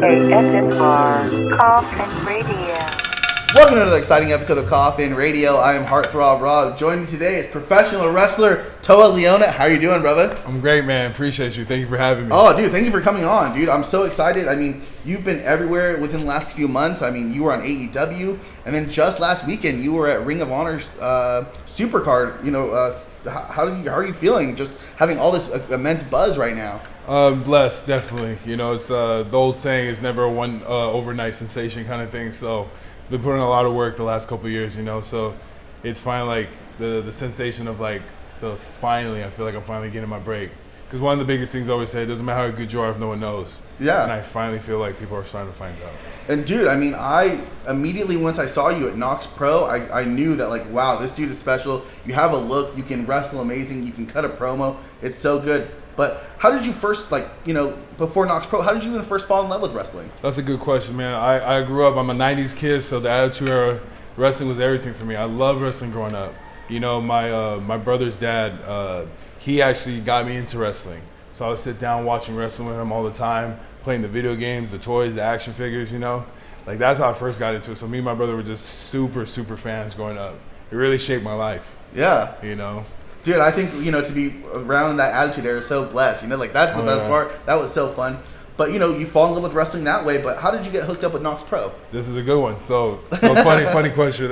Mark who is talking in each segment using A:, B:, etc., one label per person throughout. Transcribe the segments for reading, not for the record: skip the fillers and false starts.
A: ASMR Coffin Radio.
B: Welcome to another exciting episode of Coffin Radio. I am Heartthrob Rob. Joining me today is professional wrestler Toa Liona. How are you doing, brother?
C: I'm great, man. Appreciate you. Thank you for having me.
B: Oh, dude, thank you for coming on, dude. I'm so excited. I mean, you've been everywhere within the last few months. I mean, you were on AEW, and then just last weekend, you were at Ring of Honor's Supercard. You know, how are you feeling? Just having all this immense buzz right now.
C: Blessed, definitely. You know, it's the old saying is never a one overnight sensation kind of thing. So, been putting in a lot of work the last couple of years. You know, so it's finally like the sensation of like finally. I feel like I'm finally getting my break. Because one of the biggest things I always say, it doesn't matter how good you are if no one knows. Yeah. And I finally feel like people are starting to find out.
B: And dude, I mean, I immediately, once I saw you at Knokx Pro, I knew that like, wow, this dude is special. You have a look, you can wrestle amazing, you can cut a promo. It's so good. But how did you first, like, you know, before Knokx Pro, how did you even first fall in love with wrestling?
C: That's a good question, man. I grew up, I'm a 90s kid, so the Attitude Era, wrestling was everything for me. I loved wrestling growing up. You know, my brother's dad, he actually got me into wrestling. So I would sit down watching wrestling with him all the time, playing the video games, the toys, the action figures, you know. Like, that's how I first got into it. So me and my brother were just super, super fans growing up. It really shaped my life. Yeah. You know.
B: Dude, I think, you know, to be around that Attitude Era is so blessed. You know, like, that's the best part. That was so fun. But, you know, you fall in love with wrestling that way. But how did you get hooked up with Knokx Pro?
C: This is a good one. So funny question.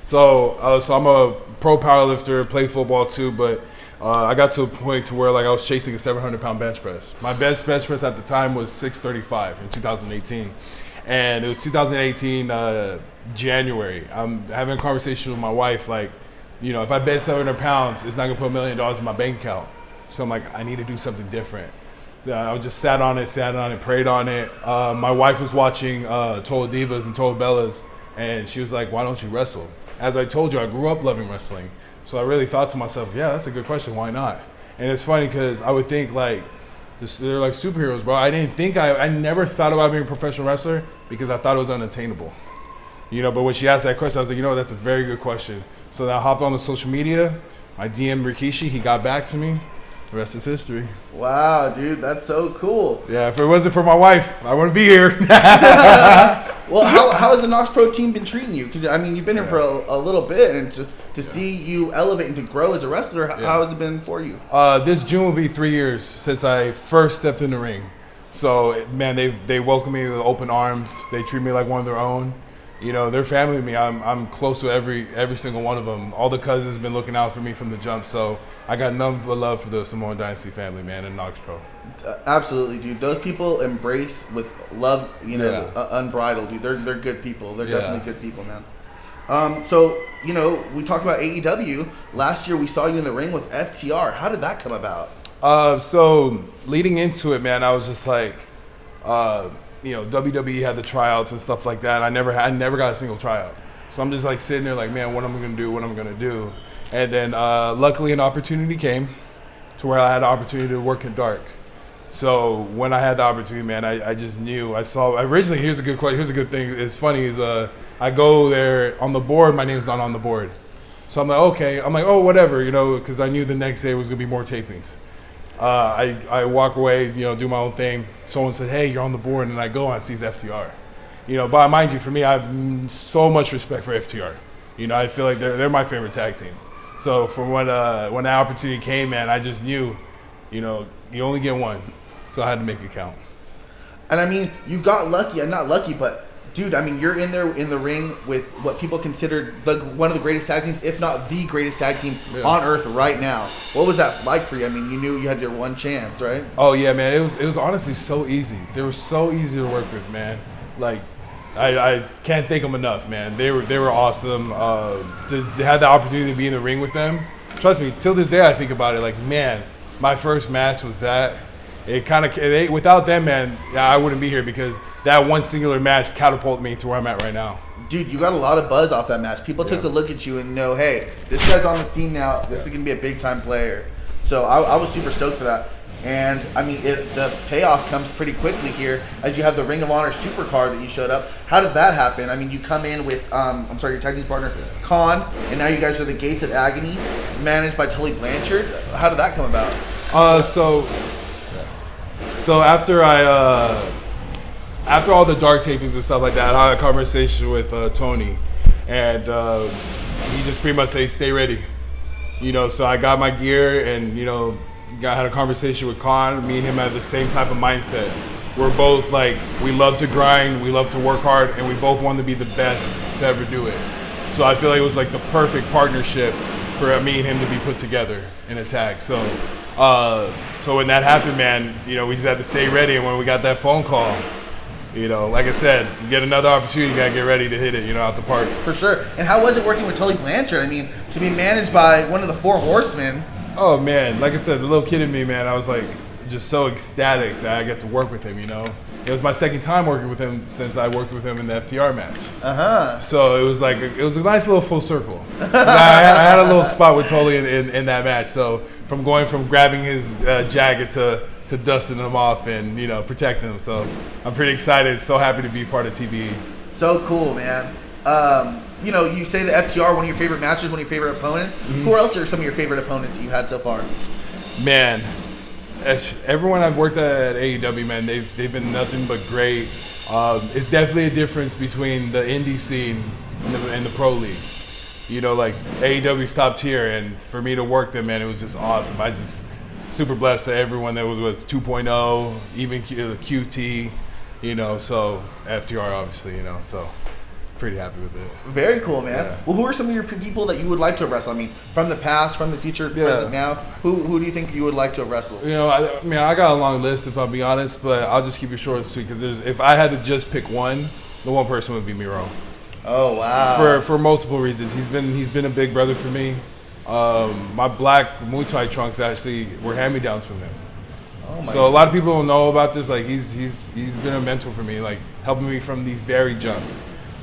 C: So I'm a pro powerlifter, play football too, but I got to a point to where like I was chasing a 700-pound bench press. My best bench press at the time was 635 in 2018. And it was 2018 January. I'm having a conversation with my wife, like, you know, if I bench 700 pounds, it's not going to put $1 million in my bank account. So I'm like, I need to do something different. I just sat on it, prayed on it. My wife was watching Toa Divas and Toa Bellas, and she was like, why don't you wrestle? As I told you, I grew up loving wrestling. So I really thought to myself, yeah, that's a good question. Why not? And it's funny because I would think like, they're like superheroes, bro. I never thought about being a professional wrestler because I thought it was unattainable. You know, but when she asked that question, I was like, you know, that's a very good question. So then I hopped on the social media. I DM'd Rikishi. He got back to me. The rest is history.
B: Wow, dude, that's so cool.
C: Yeah, if it wasn't for my wife, I wouldn't be here.
B: Well, how has the Knokx Pro team been treating you? Because, I mean, you've been here for a little bit, and to see you elevate and to grow as a wrestler, how has it been for you?
C: This June will be 3 years since I first stepped in the ring. So, man, they welcome me with open arms. They treat me like one of their own. You know, they're family to me. I'm close to every single one of them. All the cousins have been looking out for me from the jump. So I got none but love for the Samoan Dynasty family, man, and Knokx Pro.
B: Absolutely, dude. Those people embrace with love, you know, unbridled, dude. They're good people. They're definitely good people, man. So, you know, we talked about AEW. Last year we saw you in the ring with FTR. How did that come about?
C: So leading into it, man, I was just like, you know, WWE had the tryouts and stuff like that. I never got a single tryout. So I'm just like sitting there like, man, what am I going to do? And then luckily an opportunity came to where I had the opportunity to work in dark. So when I had the opportunity, man, I just knew. Originally, here's a good question. Here's a good thing. It's funny is I go there on the board. My name's not on the board. So I'm like, okay. I'm like, oh, whatever, you know, because I knew the next day was going to be more tapings. I walk away, you know, do my own thing. Someone said, hey, you're on the board. And I go and I see FTR. You know, but mind you, for me, I have so much respect for FTR. You know, I feel like they're my favorite tag team. So from when that opportunity came, man, I just knew, you know, you only get one. So I had to make it count.
B: And I mean, you got lucky. Not lucky, but dude, I mean, you're in there in the ring with what people consider one of the greatest tag teams, if not the greatest tag team on earth right now. What was that like for you? I mean, you knew you had your one chance, right?
C: Oh yeah, man. It was honestly so easy. They were so easy to work with, man. Like, I can't thank them enough, man. They were awesome. To have the opportunity to be in the ring with them, trust me, till this day I think about it. Like, man, my first match was that. Without them, man, I wouldn't be here because that one singular match catapulted me to where I'm at right now.
B: Dude, you got a lot of buzz off that match. People took a look at you and know, hey, this guy's on the scene now. This is going to be a big-time player. So I was super stoked for that. And, I mean, the payoff comes pretty quickly here as you have the Ring of Honor Supercard that you showed up. How did that happen? I mean, you come in with, your tag team partner, Khan, and now you guys are the Gates of Agony, managed by Tully Blanchard. How did that come about?
C: So after I after all the dark tapings and stuff like that, I had a conversation with Tony, and he just pretty much said, stay ready. You know, so I got my gear, and, you know, I had a conversation with Khan. Me and him had the same type of mindset. We're both like, we love to grind, we love to work hard, and we both want to be the best to ever do it. So I feel like it was like the perfect partnership for me and him to be put together in a tag. So when that happened, man, you know, we just had to stay ready. And when we got that phone call, you know, like I said, you get another opportunity, you gotta get ready to hit it, you know, out the park.
B: For sure. And how was it working with Tully Blanchard? I mean, to be managed by one of the Four Horsemen.
C: Oh man, like I said, the little kid in me, man, I was like just so ecstatic that I get to work with him, you know. It was my second time working with him since I worked with him in the FTR match. So it was like it was a nice little full circle. I had a little spot with Tully in that match. So from going from grabbing his jacket to dusting him off and, you know, protecting him. So I'm pretty excited. So happy to be part of TBE.
B: So cool, man. You know, you say the FTR, one of your favorite matches, one of your favorite opponents.
C: Mm-hmm.
B: Who else are some of your favorite opponents that you've had so far?
C: Man, everyone I've worked at AEW, man, they've been nothing but great. It's definitely a difference between the indie scene and the pro league. You know, like AEW's top tier, and for me to work them, man, it was just awesome. I just super blessed to everyone that was 2.0, even QT, you know, so FTR obviously, you know, so pretty happy with it.
B: Very cool, man.
C: Yeah.
B: Well, who are some of your people that you would like to have wrestled? I mean, from the past, from the future, present now, who do you think you would like to have wrestled?
C: You know, I mean, I got a long list if I'll be honest, but I'll just keep it short and sweet because if I had to just pick one, the one person would be Miro.
B: Oh wow!
C: For multiple reasons, he's been a big brother for me. My black Muay Thai trunks actually were hand-me-downs from him.
B: Oh my
C: so
B: God.
C: a lot of people don't know about this. Like he's been a mentor for me, like helping me from the very jump.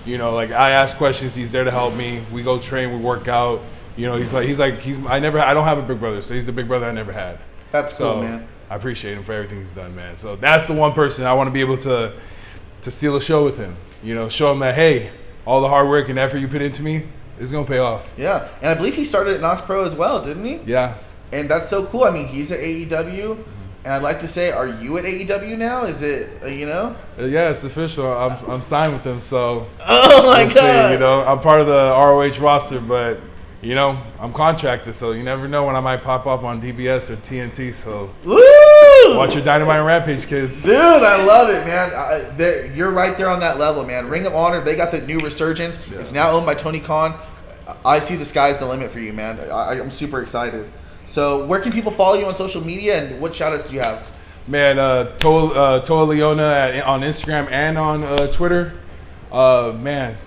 C: You know, like I ask questions, he's there to help me. We go train, we work out. You know, I don't have a big brother, so he's the big brother I never had.
B: That's cool, man.
C: I appreciate him for everything he's done, man. So that's the one person I want to be able to steal a show with him. You know, show him that, hey, all the hard work and effort you put into me is gonna pay off.
B: Yeah, and I believe he started at Knokx Pro as well, didn't he?
C: Yeah.
B: And that's so cool. I mean, he's at AEW. And I'd like to say, are you at AEW now? Is it, you know?
C: Yeah, it's official. I'm signed with them, so.
B: Oh my God!
C: See, you know, I'm part of the ROH roster, but you know, I'm contracted, so you never know when I might pop up on DBS or TNT. So.
B: Woo!
C: Watch your Dynamite and Rampage, kids.
B: Dude, I love it, man. You're right there on that level, man. Ring of Honor, they got the new resurgence. Yeah. It's now owned by Tony Khan. I see the sky's the limit for you, man. I'm super excited. So where can people follow you on social media, and what shout-outs do you have?
C: Man, Toa Liona on Instagram and on Twitter. Man,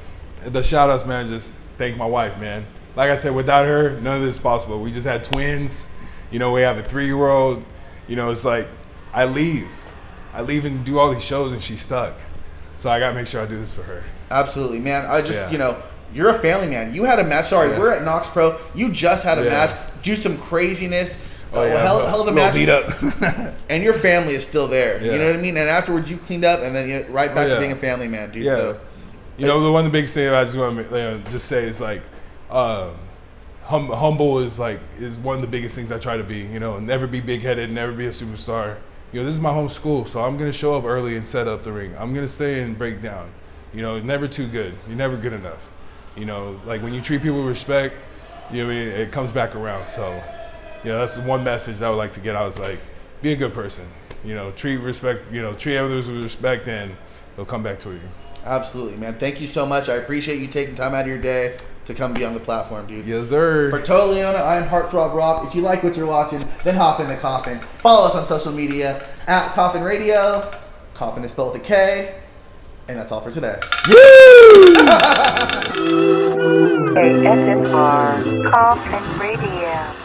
C: the shout-outs, man, just thank my wife, man. Like I said, without her, none of this is possible. We just had twins. You know, we have a 3-year-old. You know, it's like I leave and do all these shows, and she's stuck. So I got to make sure I do this for her.
B: Absolutely, man. You know, you're a family man. You had a match. Sorry, we're at Knokx Pro. You just had a match. Do some craziness. Hell of a match.
C: Beat up.
B: And your family is still there.
C: Yeah.
B: You know what I mean? And afterwards, you cleaned up, and then right back to being a family man, dude.
C: Yeah.
B: So,
C: you know, the one of the biggest things I just want to just say is like, humble is one of the biggest things I try to be. You know, never be big-headed, never be a superstar. You know, this is my home school, so I'm gonna show up early and set up the ring. I'm gonna stay and break down. You know, never too good. You're never good enough. You know, like when you treat people with respect, you know, it comes back around. So, you know, that's the one message I would like to get. I was like, be a good person. You know, treat others with respect, and they'll come back to you.
B: Absolutely, man. Thank you so much. I appreciate you taking time out of your day to come be on the platform, dude.
C: Yes, sir.
B: For Toa Liona, I am Heartthrob Rob. If you like what you're watching, then hop in the Coffin. Follow us on social media at Coffin Radio. Coffin is spelled with a K. And that's all for today.
A: ASMR Coffin Radio.